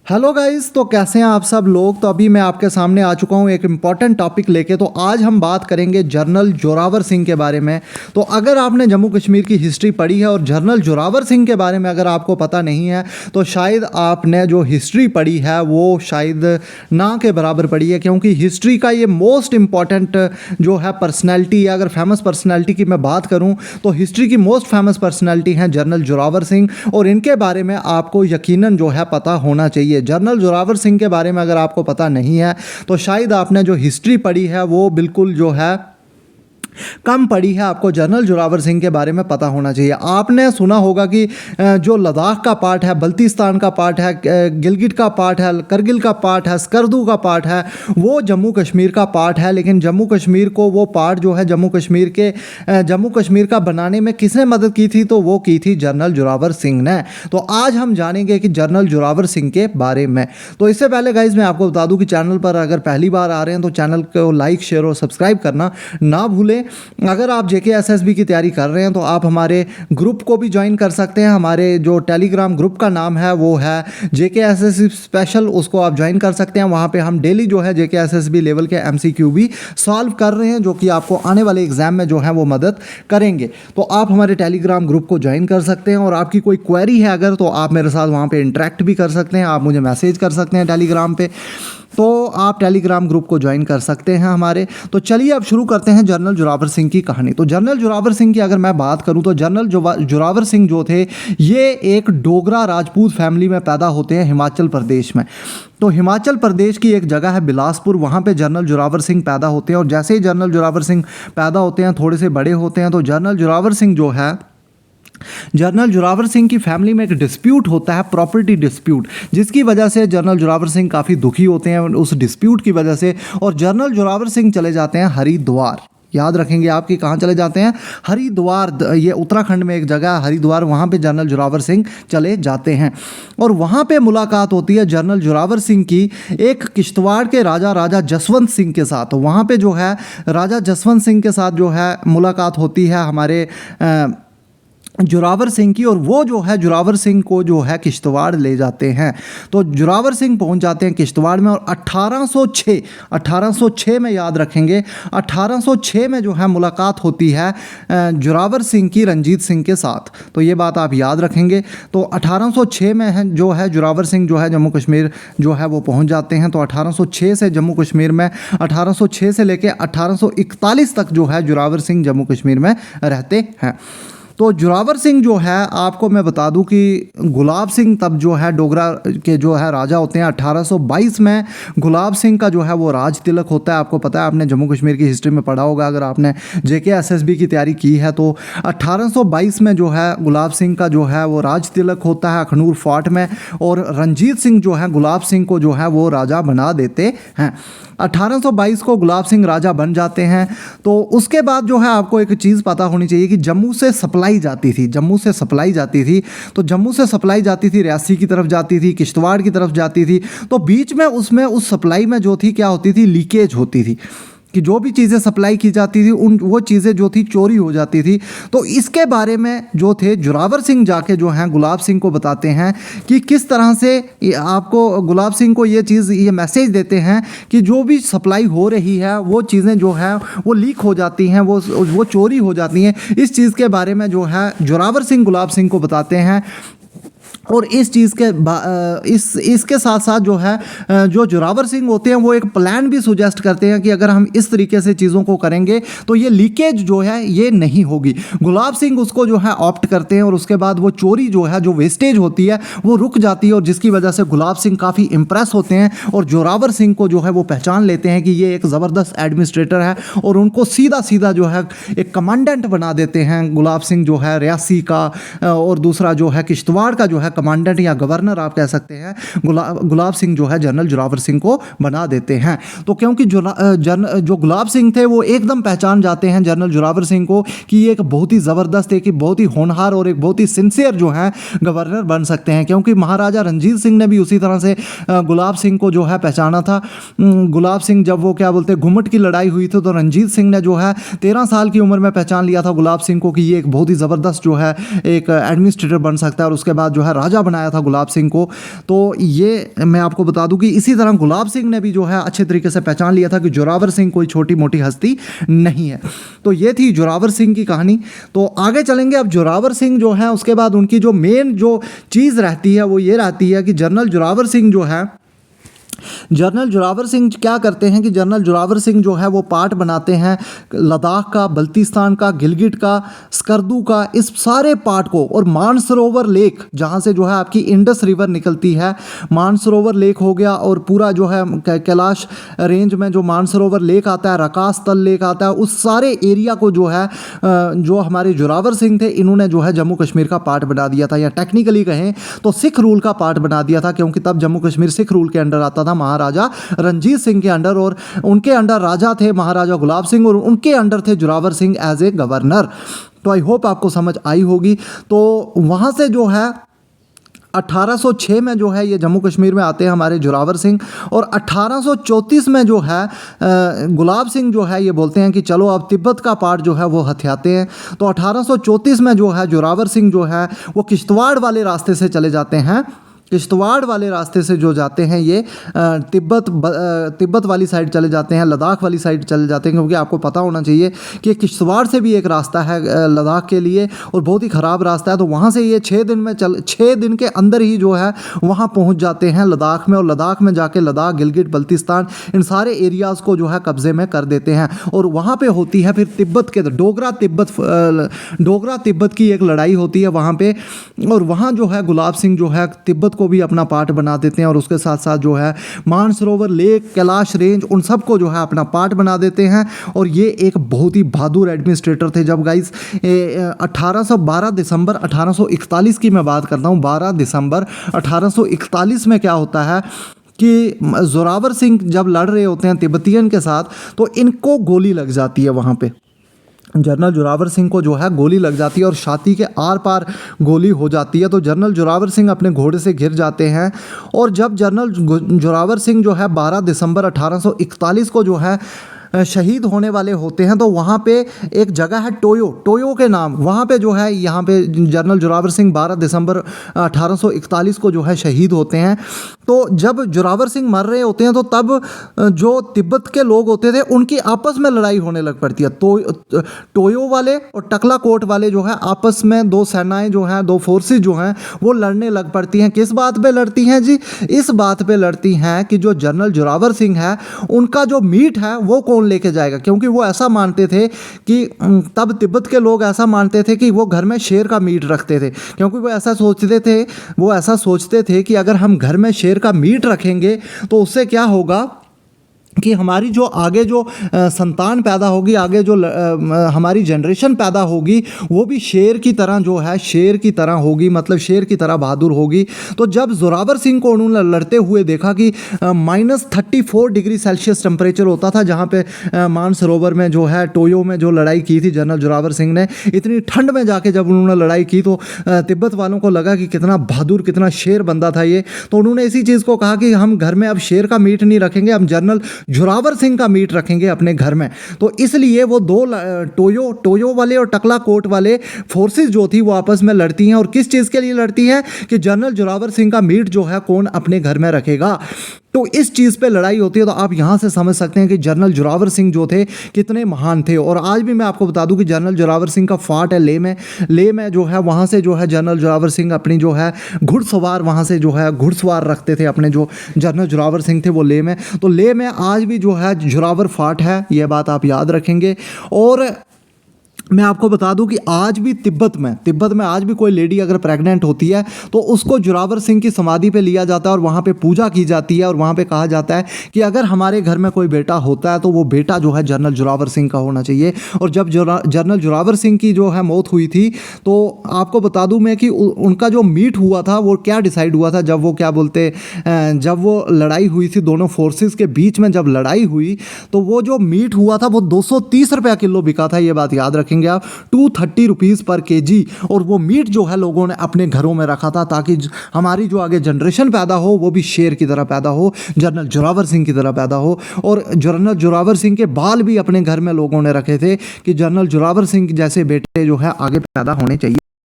Hello guys, तो कैसे हैं आप सब लोग। तो अभी मैं आपके सामने आ चुका हूं एक इम्पॉर्टेंट टॉपिक लेके। तो आज हम बात करेंगे जनरल जोरावर सिंह के बारे में। तो अगर आपने जम्मू कश्मीर की हिस्ट्री पढ़ी है और जनरल जोरावर सिंह के बारे में अगर आपको पता नहीं है तो शायद आपने जो हिस्ट्री पढ़ी है वो शायद ना के बराबर पढ़ी है, क्योंकि हिस्ट्री का ये मोस्ट इम्पॉर्टेंट जो है पर्सनैलिटी है। अगर फेमस पर्सनैलिटी की मैं बात करूँ तो हिस्ट्री की मोस्ट फेमस पर्सनैलिटी हैं जनरल जोरावर सिंह, और इनके बारे में आपको यकीनन जो है पता होना चाहिए। जनरल जोरावर सिंह के बारे में अगर आपको पता नहीं है तो शायद आपने जो हिस्ट्री पढ़ी है वो बिल्कुल जो है कम पड़ी है। आपको जनरल जोरावर सिंह के बारे में पता होना चाहिए। आपने सुना होगा कि जो लद्दाख का पार्ट है, बल्तिस्तान का पार्ट है, गिलगिट का पार्ट है, करगिल का पार्ट है, स्कर्दू का पार्ट है, वो जम्मू कश्मीर का पार्ट है। लेकिन जम्मू कश्मीर को वो पार्ट जो है जम्मू कश्मीर का बनाने में किसने मदद की थी, तो वो की थी जनरल जोरावर सिंह ने। तो आज हम जानेंगे कि जनरल जोरावर सिंह के बारे में। तो इससे पहले गाइज मैं आपको बता दूं कि चैनल पर अगर पहली बार आ रहे हैं तो चैनल को लाइक, शेयर और सब्सक्राइब करना ना भूलें। अगर आप JKSSB की तैयारी कर रहे हैं तो आप हमारे ग्रुप को भी ज्वाइन कर सकते हैं। हमारे जो टेलीग्राम ग्रुप का नाम है वो है JKSSB स्पेशल, उसको आप ज्वाइन कर सकते हैं। वहाँ पे हम डेली जो है JKSSB लेवल के MCQ भी सॉल्व कर रहे हैं, जो कि आपको आने वाले एग्जाम में जो है वो मदद करेंगे। तो आप हमारे टेलीग्राम ग्रुप को ज्वाइन कर सकते हैं, और आपकी कोई क्वेरी है अगर तो आप मेरे साथ वहाँ पर इंटरेक्ट भी कर सकते हैं। आप मुझे मैसेज कर सकते हैं टेलीग्राम पर, तो आप टेलीग्राम ग्रुप को ज्वाइन कर सकते हैं हमारे। तो चलिए अब शुरू करते हैं जनरल जोरावर सिंह की कहानी। तो जनरल जोरावर सिंह की अगर मैं बात करूं तो जनरल जोरावर सिंह जो थे ये एक डोगरा राजपूत फैमिली में पैदा होते हैं हिमाचल प्रदेश में। तो हिमाचल प्रदेश की एक जगह है बिलासपुर, वहाँ पे जनरल जोरावर सिंह पैदा होते हैं। और जैसे ही जनरल जोरावर सिंह पैदा होते हैं, थोड़े से बड़े होते हैं, तो जनरल जोरावर सिंह की फैमिली में एक डिस्प्यूट होता है, प्रॉपर्टी डिस्प्यूट, जिसकी वजह से जनरल जोरावर सिंह काफ़ी दुखी होते हैं उस डिस्प्यूट की वजह से। और जनरल जोरावर सिंह चले जाते हैं हरिद्वार। याद रखेंगे आप कि कहाँ चले जाते हैं, हरिद्वार। ये उत्तराखंड में एक जगह है हरिद्वार, वहाँ पे जनरल जोरावर सिंह चले जाते हैं। और वहाँ पे मुलाकात होती है जनरल जोरावर सिंह की एक किश्तवाड़ के राजा जसवंत सिंह के साथ। वहाँ पे जो है राजा जसवंत सिंह के साथ जो है मुलाकात होती है हमारे जोरावर सिंह की, और वो जो है जोरावर सिंह को जो है किश्तवाड़ ले जाते हैं। तो जोरावर सिंह पहुंच जाते हैं किश्तवाड़ में, और 1806 में याद रखेंगे 1806 में जो है मुलाकात होती है जोरावर सिंह की रंजीत सिंह के साथ। तो ये बात आप याद रखेंगे। तो 1806 में है जो है जोरावर सिंह जो है जम्मू कश्मीर जो है वो पहुंच जाते हैं। तो 1806 से जम्मू कश्मीर में 1806 से लेकर 1841 तक जो है जोरावर सिंह जम्मू कश्मीर में रहते हैं। तो जोरावर सिंह जो है आपको मैं बता दूं कि गुलाब सिंह तब जो है डोगरा के जो है राजा होते हैं। 1822 में गुलाब सिंह का जो है वो राज तिलक होता है। आपको पता है, आपने जम्मू कश्मीर की हिस्ट्री में पढ़ा होगा अगर आपने JKSSB की तैयारी की है। तो 1822 में जो है गुलाब सिंह का जो है वो राज तिलक होता है अखनूर फोर्ट में, और रंजीत सिंह जो है गुलाब सिंह को जो है वो राजा बना देते हैं। 1822 को गुलाब सिंह राजा बन जाते हैं। तो उसके बाद जो है आपको एक चीज़ पता होनी चाहिए कि जम्मू से सप्लाई जाती थी। तो जम्मू से सप्लाई जाती थी, रियासी की तरफ जाती थी, किश्तवाड़ की तरफ जाती थी। तो बीच में उसमें उस सप्लाई में जो थी क्या होती थी, लीकेज होती थी, कि जो भी चीज़ें सप्लाई की जाती थी वो चीज़ें जो थी चोरी हो जाती थी। तो इसके बारे में जो थे जोरावर सिंह जाके जो हैं गुलाब सिंह को बताते हैं कि किस तरह से आपको गुलाब सिंह को ये मैसेज देते हैं कि जो भी सप्लाई हो रही है वो चीज़ें जो है वो लीक हो जाती हैं, वो चोरी हो जाती हैं। इस चीज़ के बारे में जो है जोरावर सिंह गुलाब सिंह को बताते हैं। और इस चीज़ के इसके साथ साथ जो है जो जोरावर सिंह होते हैं वो एक प्लान भी सुजेस्ट करते हैं कि अगर हम इस तरीके से चीज़ों को करेंगे तो ये लीकेज जो है ये नहीं होगी। गुलाब सिंह उसको जो है ऑप्ट करते हैं, और उसके बाद वो चोरी जो है, जो वेस्टेज होती है वो रुक जाती है, और जिसकी वजह से गुलाब सिंह काफ़ी इंप्रेस होते हैं और जोरावर सिंह को जो है वो पहचान लेते हैं कि ये एक ज़बरदस्त एडमिनिस्ट्रेटर है, और उनको सीधा जो है एक कमांडेंट बना देते हैं। गुलाब सिंह जो है रियासी का, और दूसरा जो है किश्तवाड़ का जो है कमांडेंट या गवर्नर आप कह सकते हैं, गुलाब सिंह जो है जनरल जोरावर सिंह को बना देते हैं। तो क्योंकि जो गुलाब सिंह थे वो एकदम पहचान जाते हैं जनरल जोरावर सिंह को कि ये एक बहुत ही ज़बरदस्त, एक बहुत ही होनहार और एक बहुत ही सिंसियर जो है गवर्नर बन सकते हैं। क्योंकि महाराजा रंजीत सिंह ने भी उसी तरह से गुलाब सिंह को जो है पहचाना था। गुलाब सिंह जब वो क्या बोलते हैं घुमट की लड़ाई हुई थी तो रंजीत सिंह ने जो है 13 साल की उम्र में पहचान लिया था गुलाब सिंह को कि ये एक बहुत ही ज़बरदस्त जो है एक एडमिनिस्ट्रेटर बन सकता है। और उसके बाद जो है राजा बनाया था गुलाब सिंह को। तो ये मैं आपको बता दूं कि इसी तरह गुलाब सिंह ने भी जो है अच्छे तरीके से पहचान लिया था कि जोरावर सिंह कोई छोटी मोटी हस्ती नहीं है। तो ये थी जोरावर सिंह की कहानी। तो आगे चलेंगे। अब जोरावर सिंह जो है उसके बाद उनकी जो मेन जो चीज़ रहती है वो ये रहती है कि जनरल जोरावर सिंह जो है, जनरल जोरावर सिंह क्या करते हैं कि जनरल जोरावर सिंह जो है वो पार्ट बनाते हैं लद्दाख का, बल्तिस्तान का, गिलगिट का, स्कर्दू का, इस सारे पार्ट को। और मानसरोवर लेक जहाँ से जो है आपकी इंडस रिवर निकलती है, मानसरोवर लेक हो गया, और पूरा जो है कैलाश रेंज में जो मानसरोवर लेक आता है, रकास तल लेक आता है, उस सारे एरिया को जो है जो हमारे जोरावर सिंह थे इन्होंने जो है जम्मू कश्मीर का पार्ट बना दिया था, या टेक्निकली कहें तो सिख रूल का पार्ट बना दिया था, क्योंकि तब जम्मू कश्मीर सिख रूल के अंडर आता था, महाराजा रंजीत सिंह के अंडर। और उनके अंडर राजा थे महाराजा गुलाब सिंह, और उनके अंडर थे Zorawar Singh as a governor. तो आई होप आपको समझ आई होगी। तो वहां से जो है 1806 में जो है ये जम्मू कश्मीर में आते हैं हमारे जोरावर सिंह, और 1834 में जो है गुलाब सिंह जो है ये बोलते हैं कि चलो अब तिब्बत का पार्ट जो है वो हथियाते हैं। तो 1834 में जो है जोरावर सिंह जो है वो किश्तवाड़ वाले रास्ते से चले जाते हैं, किश्तवाड़ वाले रास्ते से जो जाते हैं ये तिब्बत वाली साइड चले जाते हैं, लद्दाख वाली साइड चले जाते हैं, क्योंकि आपको पता होना चाहिए कि किश्तवाड़ से भी एक रास्ता है लद्दाख के लिए, और बहुत ही ख़राब रास्ता है। तो वहाँ से ये 6 दिन के अंदर ही जो है वहाँ पहुँच जाते हैं लद्दाख में, और लद्दाख में जाके लद्दाख, गिलगिट, बल्तिस्तान इन सारे एरियाज़ को जो है कब्ज़े में कर देते हैं। और वहाँ पर होती है फिर तिब्बत के डोगरा तिब्बत की एक लड़ाई होती है वहाँ पर, और वहाँ जो है गुलाब सिंह जो है तिब्बत को भी अपना पार्ट बना देते हैं, और उसके साथ साथ जो है मानसरोवर लेक, कैलाश रेंज, उन सब को जो है अपना पार्ट बना देते हैं। और ये एक बहुत ही बहादुर एडमिनिस्ट्रेटर थे। जब गाइस 12 दिसंबर 1841 की मैं बात करता हूँ, 12 दिसंबर 1841 में क्या होता है कि जोरावर सिंह जब लड़ रहे होते हैं तिब्बतियन के साथ, तो इनको गोली लग जाती है वहाँ पे। जनरल जोरावर सिंह को जो है गोली लग जाती है और छाती के आर पार गोली हो जाती है। तो जनरल जोरावर सिंह अपने घोड़े से गिर जाते हैं, और जब जनरल जोरावर सिंह जो है 12 दिसंबर 1841 को जो है शहीद होने वाले होते हैं, तो वहाँ पे एक जगह है टोयो के नाम, वहाँ पे जो है यहाँ पे जनरल जोरावर सिंह 12 दिसंबर 1841 को जो है शहीद होते हैं। तो जब जोरावर सिंह मर रहे होते हैं तो तब जो तिब्बत के लोग होते थे उनकी आपस में लड़ाई होने लग पड़ती है। तो टोयो वाले और टकला कोट वाले जो है आपस में दो सेनाएं जो हैं, दो फोर्सेस जो हैं वो लड़ने लग पड़ती हैं। किस बात पे लड़ती हैं जी? इस बात पे लड़ती हैं कि जो जनरल जोरावर सिंह है उनका जो मीट है वो कौन लेके जाएगा, क्योंकि वो ऐसा मानते थे कि तब तिब्बत के लोग ऐसा मानते थे कि वो घर में शेर का मीट रखते थे, क्योंकि वो ऐसा सोचते थे कि अगर हम घर में शेर का मीट रखेंगे तो उससे क्या होगा कि हमारी जो आगे जो संतान पैदा होगी, आगे जो हमारी जनरेशन पैदा होगी वो भी शेर की तरह जो है शेर की तरह होगी, मतलब शेर की तरह बहादुर होगी। तो जब जोरावर सिंह को उन्होंने लड़ते हुए देखा कि -34 डिग्री सेल्सियस टेम्परेचर होता था, जहाँ पे मानसरोवर में जो है टोयो में जो लड़ाई की थी जनरल जोरावर सिंह ने, इतनी ठंड में जाके जब उन्होंने लड़ाई की तो तिब्बत वालों को लगा कि कितना बहादुर, कितना शेर बंदा था ये। तो उन्होंने इसी चीज़ को कहा कि हम घर में अब शेर का मीट नहीं रखेंगे, हम जनरल जोरावर सिंह का मीट रखेंगे अपने घर में। तो इसलिए वो दो टोयो वाले और टकला कोट वाले फोर्सेस जो थी वो आपस में लड़ती हैं, और किस चीज़ के लिए लड़ती हैं कि जनरल जोरावर सिंह का मीट जो है कौन अपने घर में रखेगा। तो इस चीज़ पे लड़ाई होती है। तो आप यहाँ से समझ सकते हैं कि जनरल जोरावर सिंह जो थे कितने महान थे। और आज भी मैं आपको बता दूं कि जनरल जोरावर सिंह का फार्ट है ले में जो है वहाँ से जो है जनरल जोरावर सिंह अपनी जो है घुड़सवार वहाँ से जो है घुड़सवार रखते थे अपने, जो जनरल जोरावर सिंह थे वो ले में। तो ले में आज भी जो है जोरावर फार्ट है, ये बात आप याद रखेंगे। और मैं आपको बता दूं कि आज भी तिब्बत में आज भी कोई लेडी अगर प्रेग्नेंट होती है तो उसको जोरावर सिंह की समाधि पे लिया जाता है और वहाँ पे पूजा की जाती है, और वहाँ पे कहा जाता है कि अगर हमारे घर में कोई बेटा होता है तो वो बेटा जो है जनरल जोरावर सिंह का होना चाहिए। और जब जनरल जोरावर सिंह की जो है मौत हुई थी तो आपको बता दूं मैं कि उनका जो मीट हुआ था वो क्या डिसाइड हुआ था, जब वो लड़ाई हुई थी दोनों फोर्सेस के बीच में, जब लड़ाई हुई तो वो जो मीट हुआ था वो 230 रुपया किलो बिका था, ये बात याद रखेंगे आप, 230 रुपीज़ पर केजी। और वो मीट जो है लोगों ने अपने घरों में रखा था ताकि हमारी जो आगे जनरेशन पैदा हो वो भी शेर की तरह पैदा हो, जनरल जोरावर सिंह की तरह पैदा हो। और जनरल जोरावर सिंह के बाल भी अपने घर में लोगों ने रखे थे कि जनरल जोरावर सिंह जैसे बेटे जो है आगे पैदा होने चाहिए।